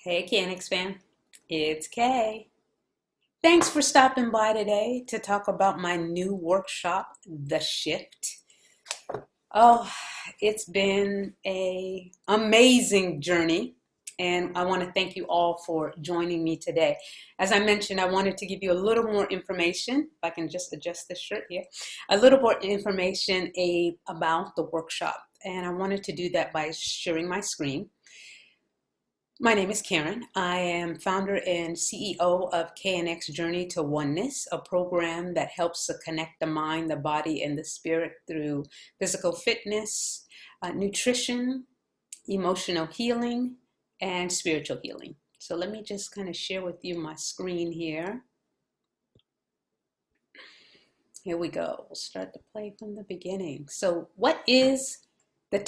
Hey, Canix fan, it's Kay. Thanks for stopping by today to talk about my new workshop, The Shift. Oh, it's been a amazing journey, and I want to thank you all for joining me today. As I mentioned, I wanted to give you a little more information, if I can just adjust this shirt here, a little more information about the workshop, and I wanted to do that by sharing my screen. My name is Karen. I am founder and CEO of KNX Journey to Oneness, a program that helps to connect the mind, the body, and the spirit through physical fitness, nutrition, emotional healing, and spiritual healing. So let me just kind of share with you my screen here. Here we go. We'll start the play from the beginning. So what is the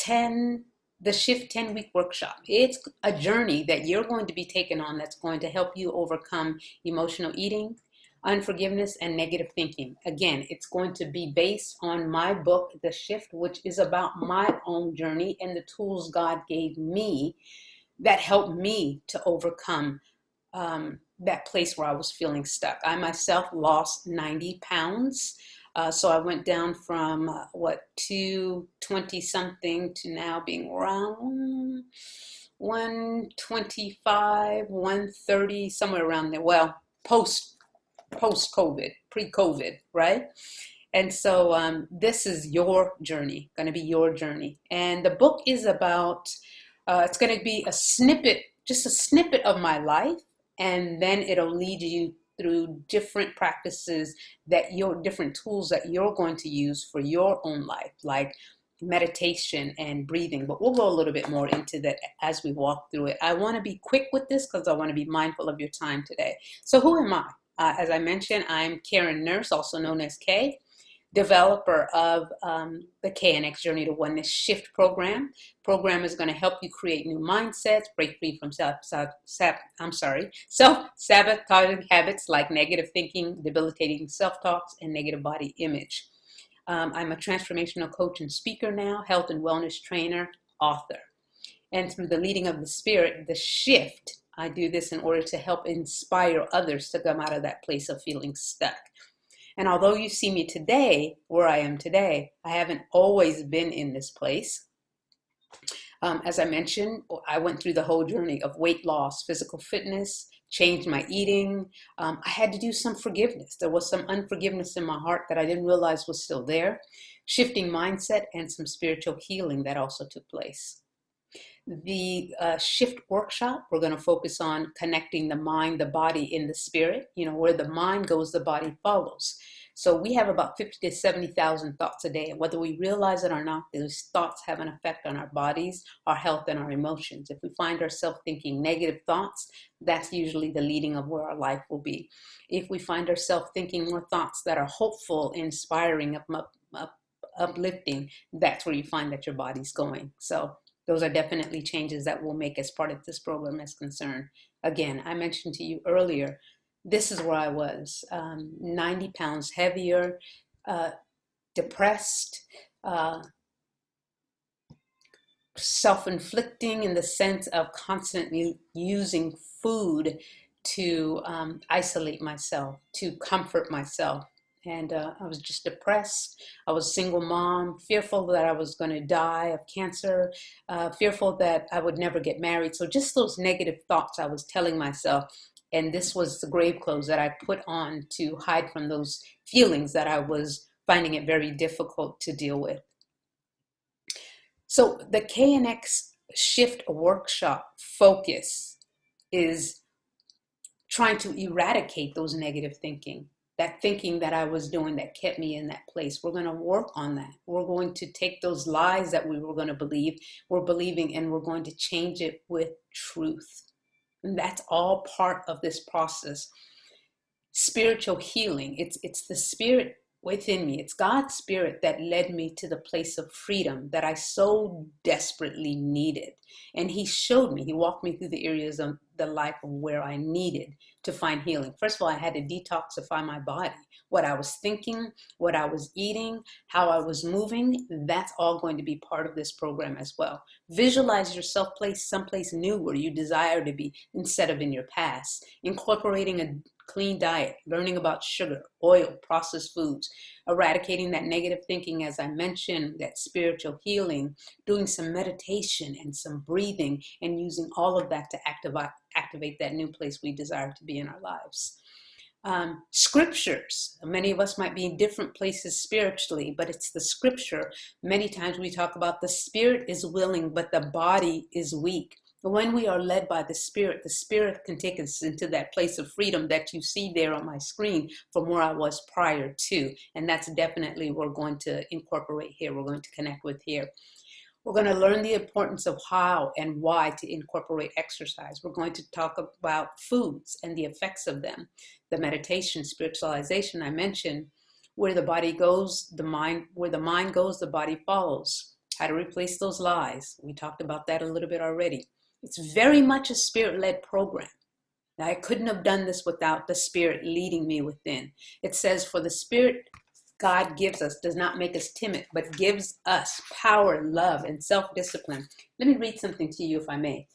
Shift 10-week workshop? It's a journey that you're going to be taken on that's going to help you overcome emotional eating, unforgiveness, and negative thinking. Again, it's going to be based on my book, The Shift, which is about my own journey and the tools God gave me that helped me to overcome that place where I was feeling stuck. I myself lost 90 pounds. So I went down from 220 something to now being around 125, 130, somewhere around there. Well, post-COVID, pre-COVID, right? And so this is your journey, going to be your journey. And the book is about, it's going to be a snippet, just a snippet of my life, and then it'll lead you through different practices different tools that you're going to use for your own life, like meditation and breathing. But we'll go a little bit more into that as we walk through it. I want to be quick with this because I want to be mindful of your time today. So who am I? As I mentioned, I'm Karen Nurse, also known as Kay, developer of the KNX Journey to Oneness Shift program. Program is going to help you create new mindsets, break free from self-sabotaging habits like negative thinking, debilitating self-talks, and negative body image. I'm a transformational coach and speaker now, health and wellness trainer, author. And through the leading of the Spirit, the Shift, I do this in order to help inspire others to come out of that place of feeling stuck. And although you see me today, where I am today, I haven't always been in this place. As I mentioned, I went through the whole journey of weight loss, physical fitness, changed my eating. I had to do some forgiveness. There was some unforgiveness in my heart that I didn't realize was still there. Shifting mindset and some spiritual healing that also took place. The Shift workshop, we're going to focus on connecting the mind, the body, and the spirit. You know, where the mind goes, the body follows. So we have about 50 to 70,000 thoughts a day. And whether we realize it or not, those thoughts have an effect on our bodies, our health, and our emotions. If we find ourselves thinking negative thoughts, that's usually the leading of where our life will be. If we find ourselves thinking more thoughts that are hopeful, inspiring, uplifting, that's where you find that your body's going. So those are definitely changes that we'll make as part of this program is concerned. Again, I mentioned to you earlier, this is where I was, 90 pounds heavier, depressed, self-inflicting in the sense of constantly using food to isolate myself, to comfort myself. And I was just depressed. I was a single mom, fearful that I was going to die of cancer, fearful that I would never get married. So just those negative thoughts I was telling myself. And this was the grave clothes that I put on to hide from those feelings that I was finding it very difficult to deal with. So the KNX Shift workshop focus is trying to eradicate those negative thinking, that thinking that I was doing that kept me in that place. We're going to work on that. We're going to take those lies that we were going to believe, we're believing, and we're going to change it with truth. And that's all part of this process. Spiritual healing. It's the spirit within me. It's God's Spirit that led me to the place of freedom that I so desperately needed. And He showed me, He walked me through the areas of the life of where I needed to find healing. First of all, I had to detoxify my body. What I was thinking, what I was eating, how I was moving, that's all going to be part of this program as well. Visualize yourself someplace new where you desire to be instead of in your past. Incorporating a clean diet, learning about sugar, oil, processed foods, eradicating that negative thinking, as I mentioned, that spiritual healing, doing some meditation and some breathing, and using all of that to activate that new place we desire to be in our lives. Scriptures. Many of us might be in different places spiritually, but it's the scripture. Many times we talk about the spirit is willing, but the body is weak. When we are led by the Spirit can take us into that place of freedom that you see there on my screen from where I was prior to. And that's definitely what we're going to incorporate here. We're going to connect with here. We're going to learn the importance of how and why to incorporate exercise. We're going to talk about foods and the effects of them. The meditation, spiritualization I mentioned, where the body goes, where the mind goes, the body follows. How to replace those lies. We talked about that a little bit already. It's very much a Spirit-led program. Now, I couldn't have done this without the Spirit leading me within. It says, for the Spirit God gives us does not make us timid, but gives us power, love, and self-discipline. Let me read something to you, if I may.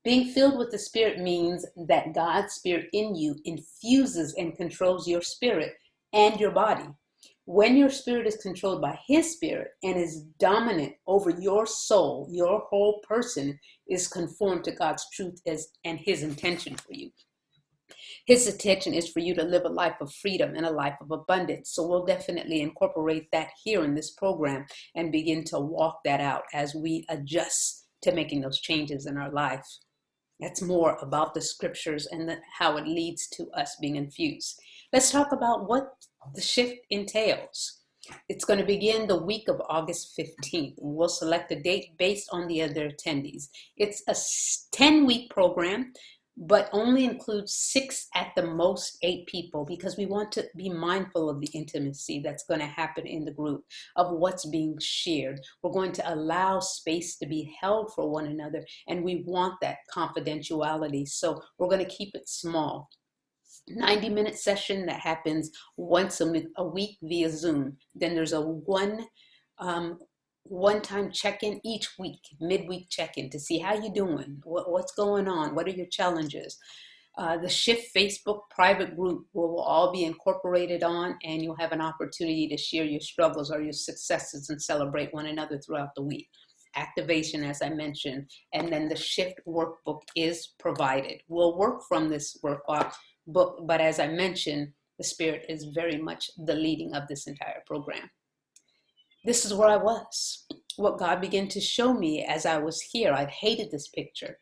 Being filled with the Spirit means that God's Spirit in you infuses and controls your spirit and your body. When your spirit is controlled by His Spirit and is dominant over your soul, your whole person is conformed to God's truth and His intention for you. His intention is for you to live a life of freedom and a life of abundance. So we'll definitely incorporate that here in this program and begin to walk that out as we adjust to making those changes in our life. That's more about the scriptures and how it leads to us being infused. Let's talk about what the shift entails. It's going to begin the week of August 15th. We'll select a date based on the other attendees. It's a 10-week program, but only includes 6 at the most 8 people, because we want to be mindful of the intimacy that's going to happen in the group, of what's being shared. We're going to allow space to be held for one another, and we want that confidentiality. So we're going to keep it small. 90-minute session that happens once a week via Zoom. Then there's a one-time check-in each week, midweek check-in to see how you're doing, what's going on, what are your challenges. The Shift Facebook private group will all be incorporated on, and you'll have an opportunity to share your struggles or your successes and celebrate one another throughout the week. Activation, as I mentioned, and then the Shift workbook is provided. We'll work from this workbook, but as I mentioned, the Spirit is very much the leading of this entire program. This is where I was. What God began to show me as I was here, I'd hated this picture.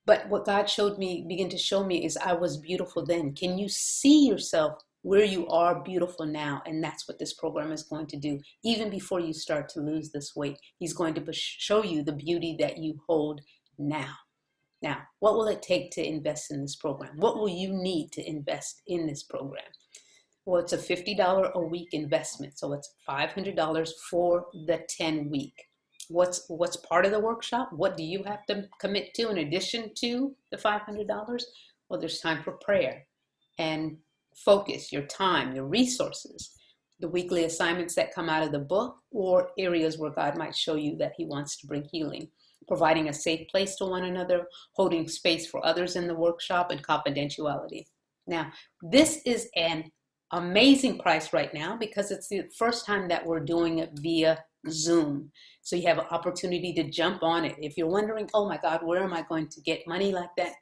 But what God began to show me is I was beautiful then. Can you see yourself where you are beautiful now? And that's what this program is going to do. Even before you start to lose this weight, He's going to show you the beauty that you hold now. Now, what will it take to invest in this program? What will you need to invest in this program? Well, it's a $50 a week investment. So it's $500 for the 10-week. What's part of the workshop? What do you have to commit to in addition to the $500? Well, there's time for prayer and focus, your time, your resources, the weekly assignments that come out of the book, or areas where God might show you that He wants to bring healing, providing a safe place to one another, holding space for others in the workshop, and confidentiality. Now, this is an amazing price right now because it's the first time that we're doing it via Zoom. So you have an opportunity to jump on it. If you're wondering, oh my God, where am I going to get money like that?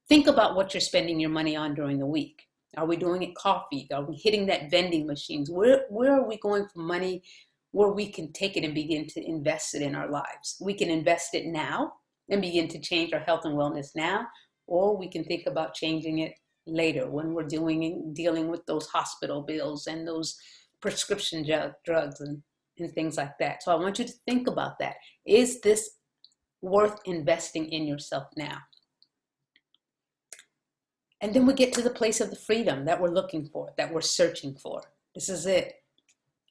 Think about what you're spending your money on during the week. Are we doing it coffee? Are we hitting that vending machines? Where are we going for money where we can take it and begin to invest it in our lives? We can invest it now and begin to change our health and wellness now, or we can think about changing it later when we're dealing with those hospital bills and those prescription drugs and things like that. So I want you to think about that. Is this worth investing in yourself now? And then we get to the place of the freedom that we're looking for, that we're searching for. This is it.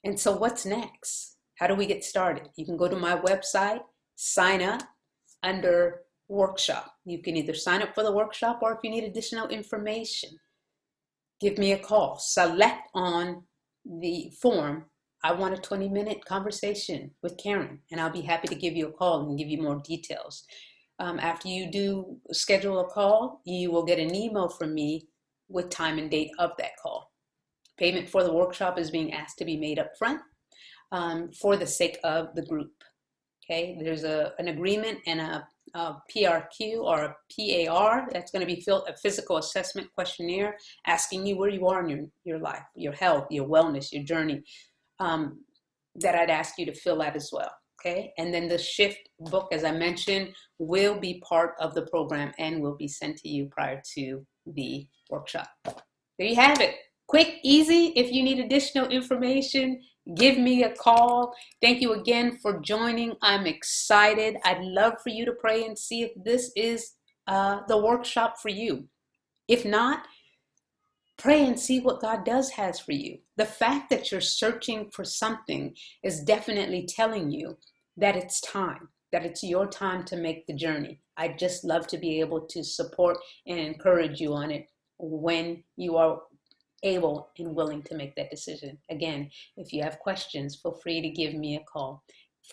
And so what's next? How do we get started? You can go to my website, sign up under workshop. You can either sign up for the workshop, or if you need additional information, give me a call. Select on the form, I want a 20-minute conversation with Karen, and I'll be happy to give you a call and give you more details. After you do schedule a call, you will get an email from me with time and date of that call. Payment for the workshop is being asked to be made up front for the sake of the group. Okay, there's an agreement and a PRQ or a PAR that's going to be filled, a physical assessment questionnaire asking you where you are in your life, your health, your wellness, your journey, that I'd ask you to fill out as well. Okay, and then the shift book, as I mentioned, will be part of the program and will be sent to you prior to the workshop. There you have it. Quick, easy. If you need additional information, give me a call. Thank you again for joining. I'm excited. I'd love for you to pray and see if this is the workshop for you. If not, pray and see what God has for you. The fact that you're searching for something is definitely telling you that it's time, that it's your time to make the journey. I'd just love to be able to support and encourage you on it when you are able and willing to make that decision. Again, if you have questions, feel free to give me a call.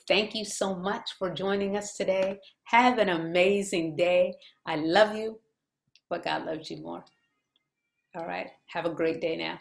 Thank you so much for joining us today. Have an amazing day. I love you, but God loves you more. All right. Have a great day now.